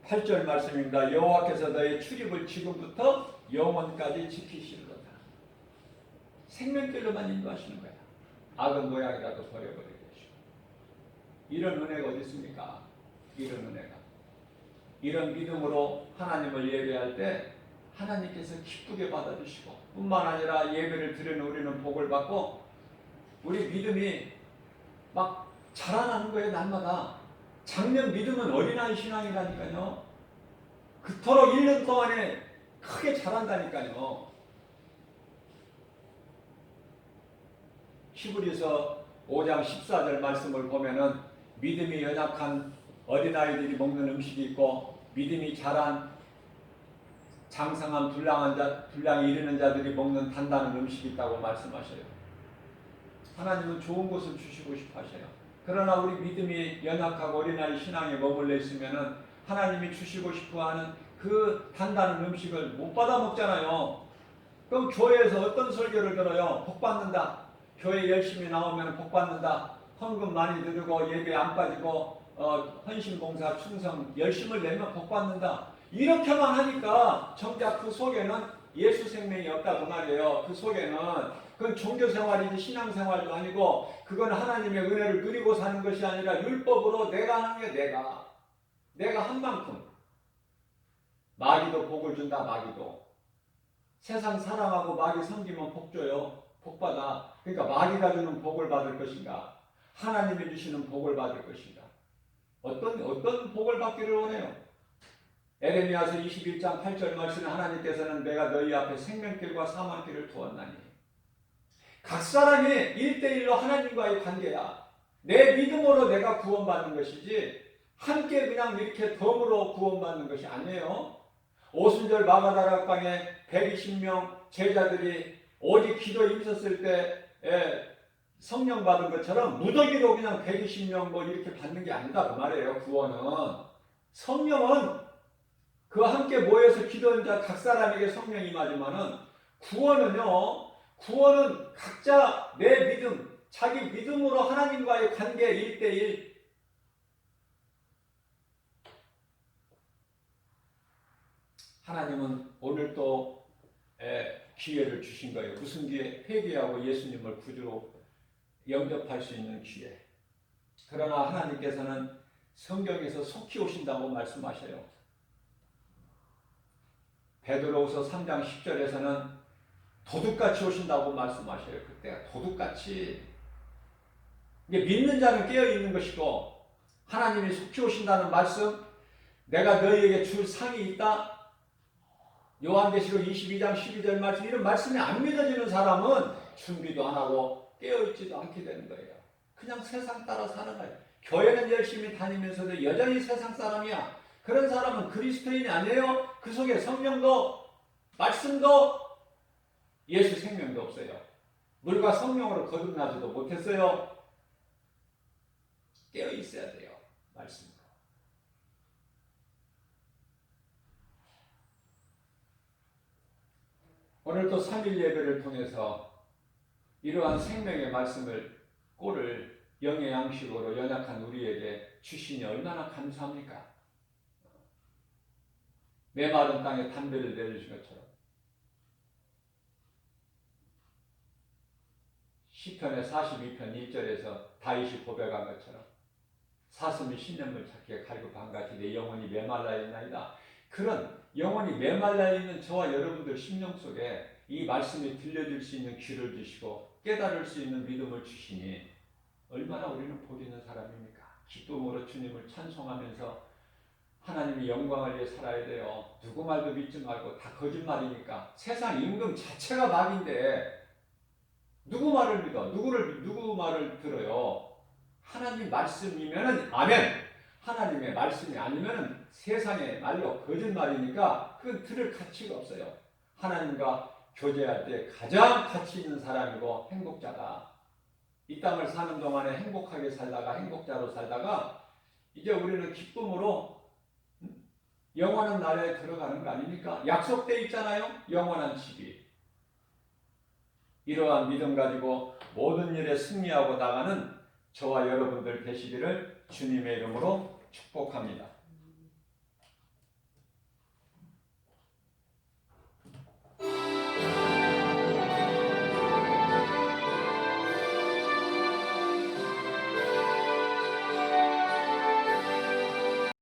8절 말씀입니다. 여호와께서 너의 출입을 지금부터 영원까지 지키시리로다. 생명길로만 인도하시는 거야. 악은 모양이라도 버려버리게 하시고. 이런 은혜가 어디 있습니까? 이런 은혜가. 이런 믿음으로 하나님을 예배할 때 하나님께서 기쁘게 받아주시고 뿐만 아니라 예배를 드리는 우리는 복을 받고 우리 믿음이 막 자라나는 거예요. 날마다. 작년 믿음은 어린아이 신앙이라니까요. 그토록 1년 동안에 크게 자란다니까요. 히브리서 5장 14절 말씀을 보면은 믿음이 연약한 어린아이들이 먹는 음식이 있고 믿음이 자란 장성한 분량이 이르는 자들이 먹는 단단한 음식이 있다고 말씀하셔요. 하나님은 좋은 것을 주시고 싶어 하셔요. 그러나 우리 믿음이 연약하고 어린아이 신앙에 머물러 있으면은 하나님이 주시고 싶어 하는 그 단단한 음식을 못 받아 먹잖아요. 그럼 교회에서 어떤 설교를 들어요? 복 받는다. 교회 열심히 나오면 복 받는다. 헌금 많이 드리고 예배 안 빠지고 헌신봉사 충성 열심을 내면 복 받는다. 이렇게만 하니까 정작 그 속에는 예수 생명이 없다고 말이에요. 그 속에는 그건 종교생활이지 신앙생활도 아니고 그건 하나님의 은혜를 누리고 사는 것이 아니라 율법으로 내가 하는 게 내가 한 만큼 마귀도 복을 준다. 마귀도 세상 사랑하고 마귀 섬기면 복 줘요. 복 받아. 그러니까 마귀가 주는 복을 받을 것인가 하나님이 주시는 복을 받을 것인가 어떤 복을 받기를 원해요? 에레미야서 21장 8절 말씀에 하나님께서는 내가 너희 앞에 생명길과 사망길을 두었나니 각 사람이 1대1로 하나님과의 관계야. 내 믿음으로 내가 구원받는 것이지 함께 그냥 이렇게 덤으로 구원받는 것이 아니에요. 오순절 마가다락방에 120명 제자들이 오직 기도 임섰을 때 성령 받은 것처럼 무더기로 그냥 120명 뭐 이렇게 받는 게 아니다 그 말이에요. 구원은 성령은 그 함께 모여서 기도하는 자 각 사람에게 성령이 임하지만은 구원은 각자 내 믿음 자기 믿음으로 하나님과의 관계 1대1. 하나님은 오늘 또 기회를 주신 거예요. 무슨 기회? 회개하고 예수님을 구주로 영접할 수 있는 기회. 그러나 하나님께서는 성경에서 속히 오신다고 말씀하셔요. 베드로후서 3장 10절에서는 도둑같이 오신다고 말씀하셔요. 그때가 도둑같이. 이게 믿는 자는 깨어있는 것이고 하나님이 속히 오신다는 말씀 내가 너희에게 줄 상이 있다. 요한계시록 22장 12절 말씀 이런 말씀이 안 믿어지는 사람은 준비도 안 하고 깨어있지도 않게 되는 거예요. 그냥 세상 따라 사는 거예요. 교회는 열심히 다니면서도 여전히 세상 사람이야. 그런 사람은 그리스도인이 아니에요. 그 속에 성령도 말씀도 예수 생명도 없어요. 물과 성령으로 거듭나지도 못했어요. 깨어 있어야 돼요. 말씀으로. 오늘도 3일 예배를 통해서 이러한 생명의 말씀을 꼴을 영의 양식으로 연약한 우리에게 주시니 얼마나 감사합니까? 메마른 땅에 담배를 내려주신 것처럼 시편의 42편 1절에서 다윗이 고백한 것처럼 사슴이 신념을 찾기에 갈급한 같이 내 영혼이 메말라 있나이다. 그런 영혼이 메말라 있는 저와 여러분들 심령 속에 이 말씀이 들려줄 수 있는 귀를 주시고 깨달을 수 있는 믿음을 주시니 얼마나 우리는 복 있는 사람입니까? 기쁨으로 주님을 찬송하면서 하나님의 영광을 위해 살아야 돼요. 누구 말도 믿지 말고 다 거짓말이니까. 세상 임금 자체가 마귀인데 누구 말을 믿어? 누구 말을 들어요? 하나님 말씀이면은 아멘. 하나님의 말씀이 아니면은 세상의 말로 거짓말이니까 그건 들을 가치가 없어요. 하나님과 교제할 때 가장 가치 있는 사람이고 행복자다. 이 땅을 사는 동안에 행복하게 살다가 행복자로 살다가 이제 우리는 기쁨으로 영원한 나라에 들어가는 거 아닙니까? 약속돼 있잖아요. 영원한 집이. 이러한 믿음 가지고 모든 일에 승리하고 나가는 저와 여러분들 되시기를 주님의 이름으로 축복합니다.